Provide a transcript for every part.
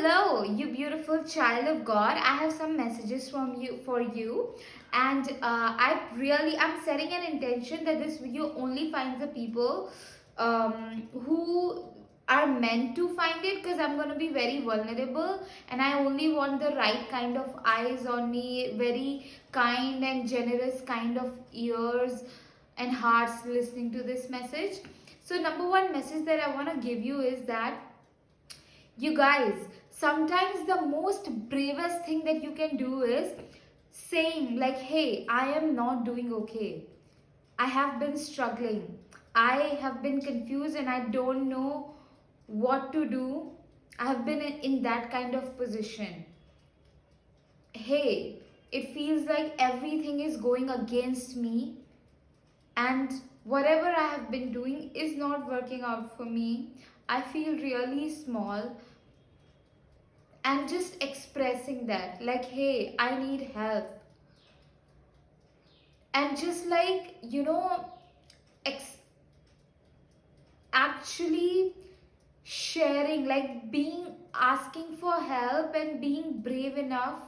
Hello, you beautiful child of God. I have some messages from you for you, and I'm setting an intention that this video only finds the people who are meant to find it, because I'm gonna be very vulnerable, and I only want the right kind of eyes on me, very kind and generous kind of ears and hearts listening to this message. So, number one message that I want to give you is that you guys, sometimes the most bravest thing that you can do is saying, like, hey, I am not doing okay. I have been struggling. I have been confused and I don't know what to do. I have been in that kind of position. Hey, it feels like everything is going against me, and whatever I have been doing is not working out for me. I feel really small, and just expressing that, like, hey, I need help. And just like, ex- actually sharing, like being asking for help and being brave enough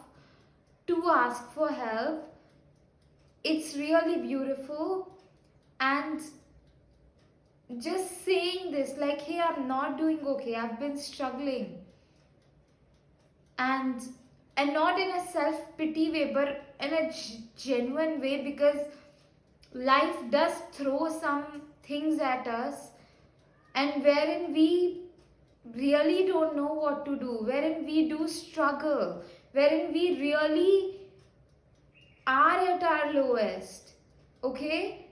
to ask for help, it's really beautiful. And just saying this, like, hey, I'm not doing okay, I've been struggling, and not in a self pity way, but in a genuine way, because life does throw some things at us, and wherein we really don't know what to do, wherein we do struggle, wherein we really are at our lowest. Okay,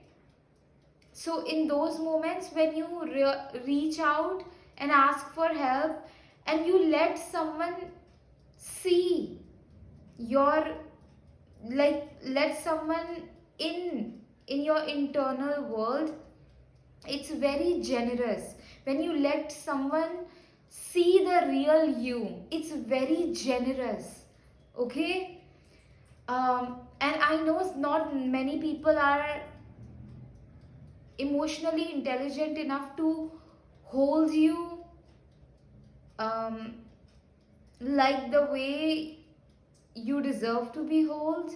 so in those moments when you reach out and ask for help, and you let someone see your, like, let someone in your internal world, it's very generous. When you let someone see the real you, it's very generous. Okay, and I know not many people are emotionally intelligent enough to hold you, um, like the way you deserve to be held,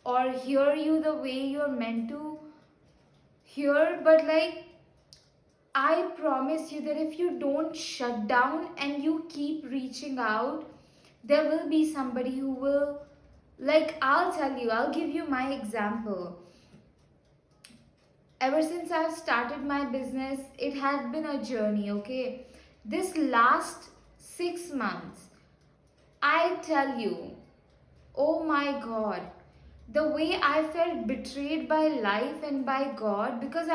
or hear you the way you're meant to hear. But, like, I promise you that if you don't shut down and you keep reaching out, there will be somebody who will, like, I'll tell you, I'll give you my example. Ever since I've started my business, it has been a journey, okay? This last 6 months, I tell you, oh my God, the way I felt betrayed by life and by God, because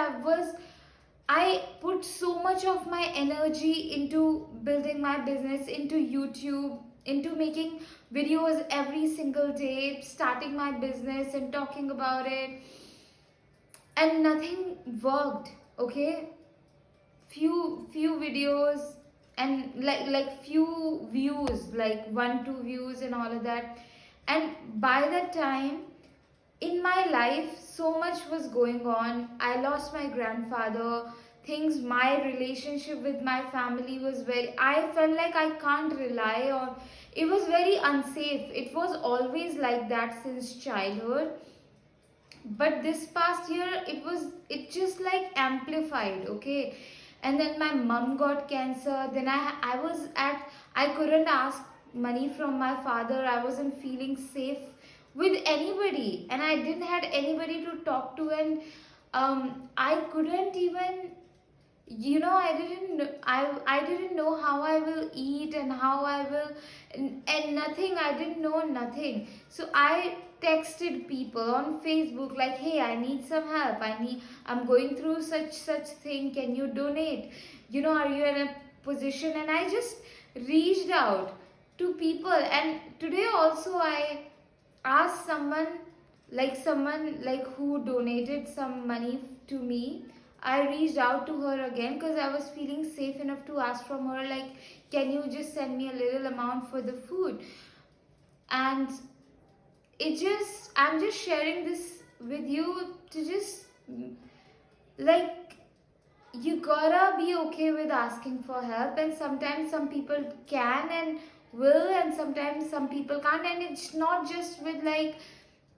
I put so much of my energy into building my business, into YouTube, into making videos every single day, starting my business and talking about it, and nothing worked. Okay, few videos, and like few views, like 1 2 views and all of that. And by that time in my life, so much was going on. I lost my grandfather, things, my relationship with my family was very, I felt like I can't rely on, it was very unsafe. It was always like that since childhood, but this past year it just like amplified. Okay, and then my mom got cancer, then I was at, I couldn't ask money from my father, I wasn't feeling safe with anybody, and I didn't had anybody to talk to. And I couldn't even, I didn't know how I will eat and how I will, and nothing, I didn't know nothing. So I texted people on Facebook, like, hey, I need some help, I'm going through such thing, can you donate, are you in a position? And I just reached out to people. And today also I asked someone like who donated some money to me. I reached out to her again because I was feeling safe enough to ask from her, like, can you just send me a little amount for the food? And I'm just sharing this with you to just, like, you gotta be okay with asking for help, and sometimes some people can and will, and sometimes some people can't. And it's not just with like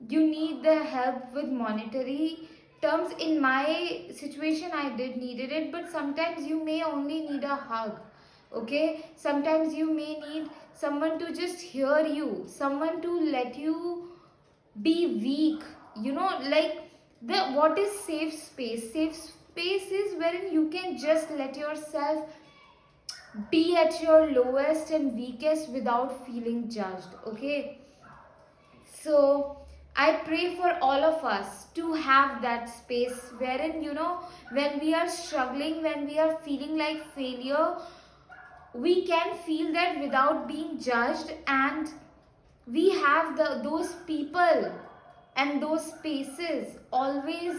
you need the help with monetary terms. In my situation I did needed it, but sometimes you may only need a hug. Okay, sometimes you may need someone to just hear you, someone to let you be weak, like the what is safe space? Safe space is wherein you can just let yourself be at your lowest and weakest without feeling judged. Okay, so I pray for all of us to have that space wherein, when we are struggling, when we are feeling like failure, we can feel that without being judged, and we have those people and those spaces always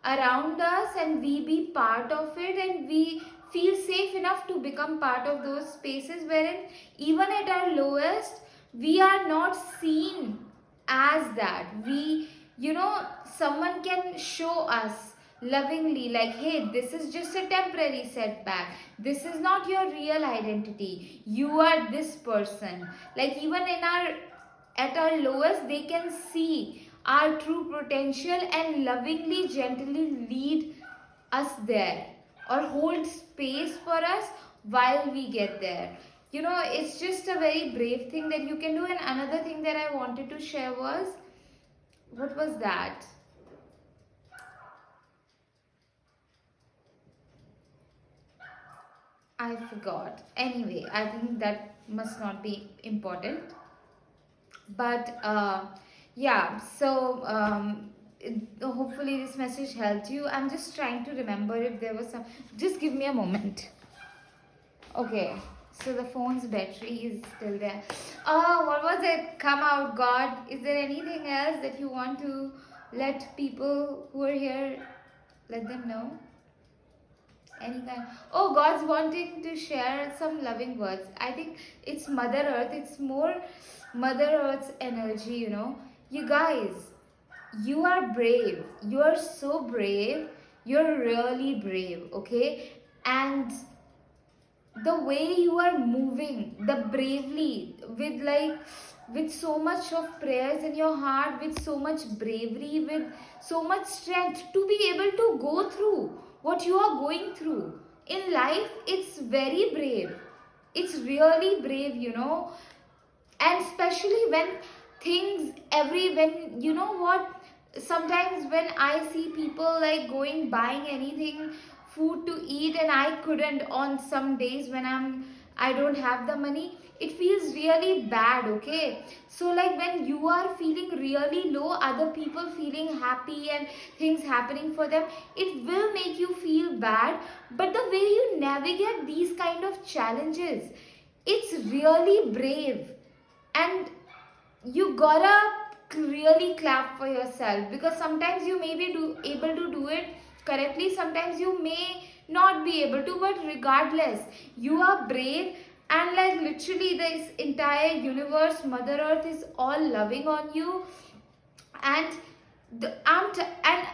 around us, and we be part of it, and we feel safe enough to become part of those spaces wherein even at our lowest we are not seen as that. Someone can show us lovingly like, hey, this is just a temporary setback, this is not your real identity, you are this person. Like even at our lowest they can see our true potential and lovingly gently lead us there, or hold space for us while we get there. It's just a very brave thing that you can do. And another thing that I wanted to share was, what was that? I forgot. Anyway, I think that must not be important. But yeah, so hopefully this message helped you. I'm just trying to remember if there was some. Just give me a moment. Okay, so the phone's battery is still there. Oh, what was it? Come out, God. Is there anything else that you want to let people who are here, let them know? Any kind? Oh, God's wanting to share some loving words. I think it's Mother Earth. It's more Mother Earth's energy, You guys, you are brave. You are so brave. You're really brave, okay? And the way you are moving, the bravely, with so much of prayers in your heart, with so much bravery, with so much strength to be able to go through what you are going through in life. It's very brave. It's really brave, and especially when things every when you know what, sometimes when I see people like going buying anything, food to eat, and I couldn't on some days when I don't have the money, it feels really bad. Okay, so like when you are feeling really low, other people feeling happy and things happening for them, it will make you feel bad. But the way you navigate these kind of challenges, it's really brave. And you gotta really clap for yourself, because sometimes you may be able to do it correctly, sometimes you may not be able to, but regardless you are brave. And like literally this entire universe, Mother Earth, is all loving on you. And and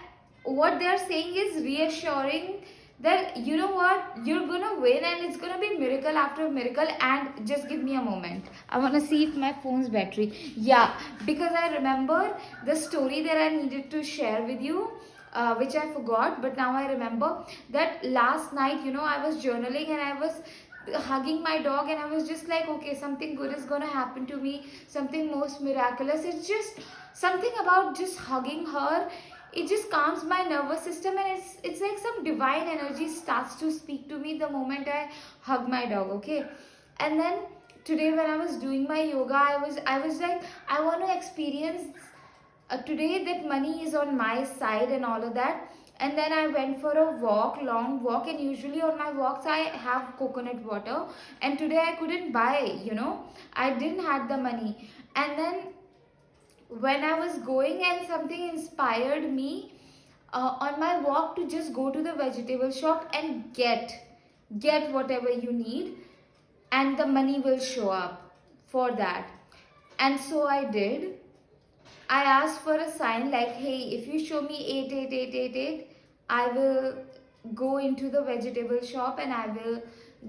what they are saying is reassuring that, you know what, you're gonna win, and it's gonna be miracle after miracle. And just give me a moment, I want to see if my phone's battery, yeah, because I remember the story that I needed to share with you, which I forgot, but now I remember that last night, I was journaling and I was hugging my dog, and I was just like, okay, something good is gonna happen to me, something most miraculous. It's just something about just hugging her, it just calms my nervous system, and it's like some divine energy starts to speak to me the moment I hug my dog. Okay, and then today when I was doing my yoga, I was like, I want to experience today that money is on my side and all of that. And then I went for a walk, long walk, and usually on my walks I have coconut water, and today I couldn't buy, I didn't have the money. And then when I was going, and something inspired me on my walk to just go to the vegetable shop and get whatever you need, and the money will show up for that. And so I did. I asked for a sign like, hey, if you show me 888888, I will go into the vegetable shop and I will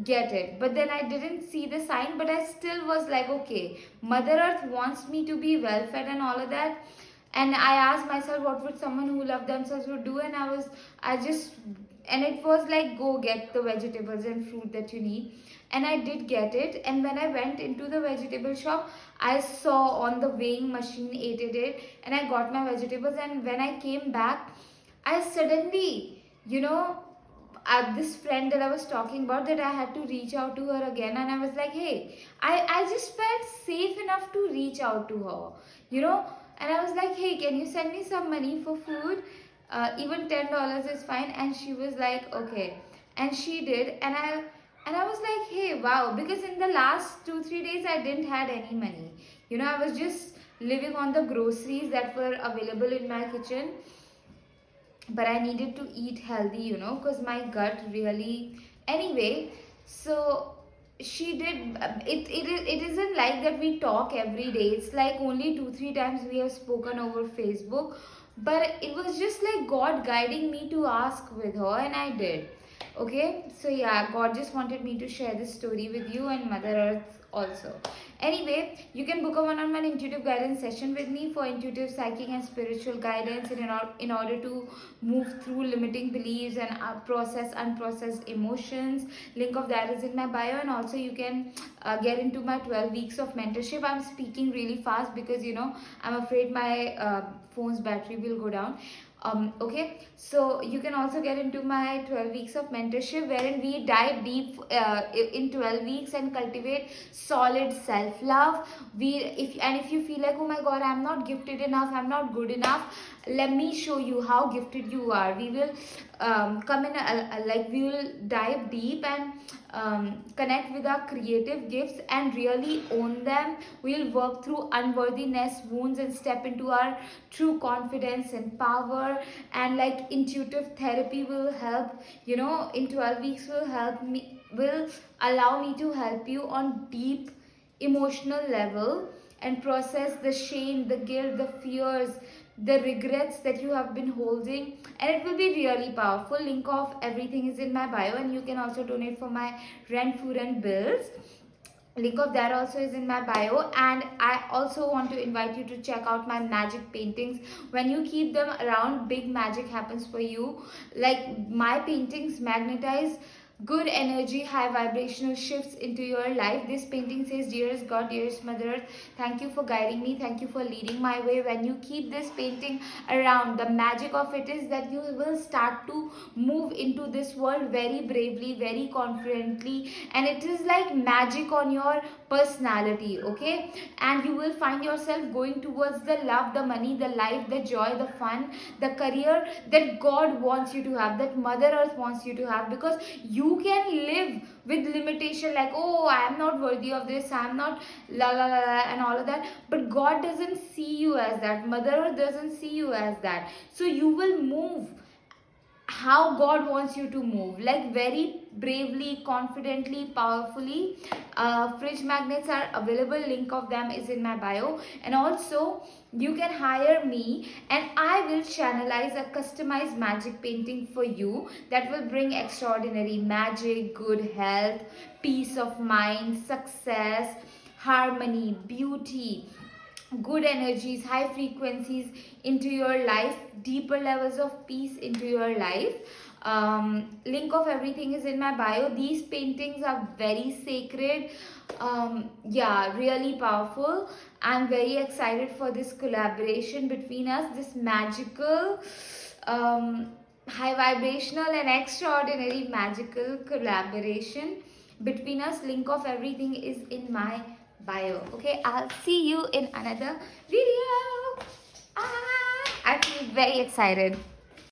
get it. But then I didn't see the sign, but I still was like, okay, Mother Earth wants me to be well fed and all of that. And I asked myself, what would someone who loved themselves would do? And I just, and it was like, go get the vegetables and fruit that you need. And I did get it. And when I went into the vegetable shop, I saw on the weighing machine 888, and I got my vegetables. And when I came back, I suddenly, this friend that I was talking about, that I had to reach out to her again, and I was like, hey, I just felt safe enough to reach out to her, and I was like, hey, can you send me some money for food? Even $10 is fine. And she was like, okay, and she did, and I was like, hey, wow, because in the last 2-3 days I didn't had any money. I was just living on the groceries that were available in my kitchen, but I needed to eat healthy, because my gut really. Anyway, so she did. It isn't like that we talk every day. It's like only 2-3 times we have spoken over Facebook, but it was just like God guiding me to ask with her, and I did. Okay, so yeah, God just wanted me to share this story with you and Mother Earth also. Anyway, you can book a one-on-one intuitive guidance session with me for intuitive psychic and spiritual guidance in order to move through limiting beliefs and process unprocessed emotions. Link of that is in my bio, and also you can get into my 12 weeks of mentorship. I'm speaking really fast because I'm afraid my phone's battery will go down. Okay, so you can also get into my 12 weeks of mentorship, wherein we dive deep in 12 weeks and cultivate solid self-love. If you feel like, oh my god, I'm not gifted enough, I'm not good enough, let me show you how gifted you are. We will come in like we will dive deep and connect with our creative gifts and really own them. We'll work through unworthiness wounds and step into our true confidence and power. And like intuitive therapy will help, in 12 weeks will allow me to help you on deep emotional level and process the shame, the guilt, the fears, the regrets that you have been holding, and it will be really powerful. Link of everything is in my bio, and you can also donate for my rent, food and bills. Link of that also is in my bio. And I also want to invite you to check out my magic paintings. When you keep them around, big magic happens for you. Like my paintings magnetize good energy, high vibrational shifts into your life. This painting says, dearest God, dearest Mother Earth, thank you for guiding me, thank you for leading my way. When you keep this painting around, the magic of it is that you will start to move into this world very bravely, very confidently, and it is like magic on your personality. Okay, and you will find yourself going towards the love, the money, the life, the joy, the fun, the career that God wants you to have, that Mother Earth wants you to have. Because you can live with limitation, like, oh, I am not worthy of this, I am not la la la la and all of that. But God doesn't see you as that, Mother Earth doesn't see you as that. So you will move how God wants you to move, like very bravely, confidently, powerfully. Fridge magnets are available, link of them is in my bio. And also you can hire me and I will channelize a customized magic painting for you that will bring extraordinary magic, good health, peace of mind, success, harmony, beauty, good energies, high frequencies into your life, deeper levels of peace into your life. Link of everything is in my bio. These paintings are very sacred. Yeah, really powerful. I'm very excited for this collaboration between us, this magical, high vibrational and extraordinary magical collaboration between us. Link of everything is in my bio. Okay, I'll see you in another video. I feel very excited.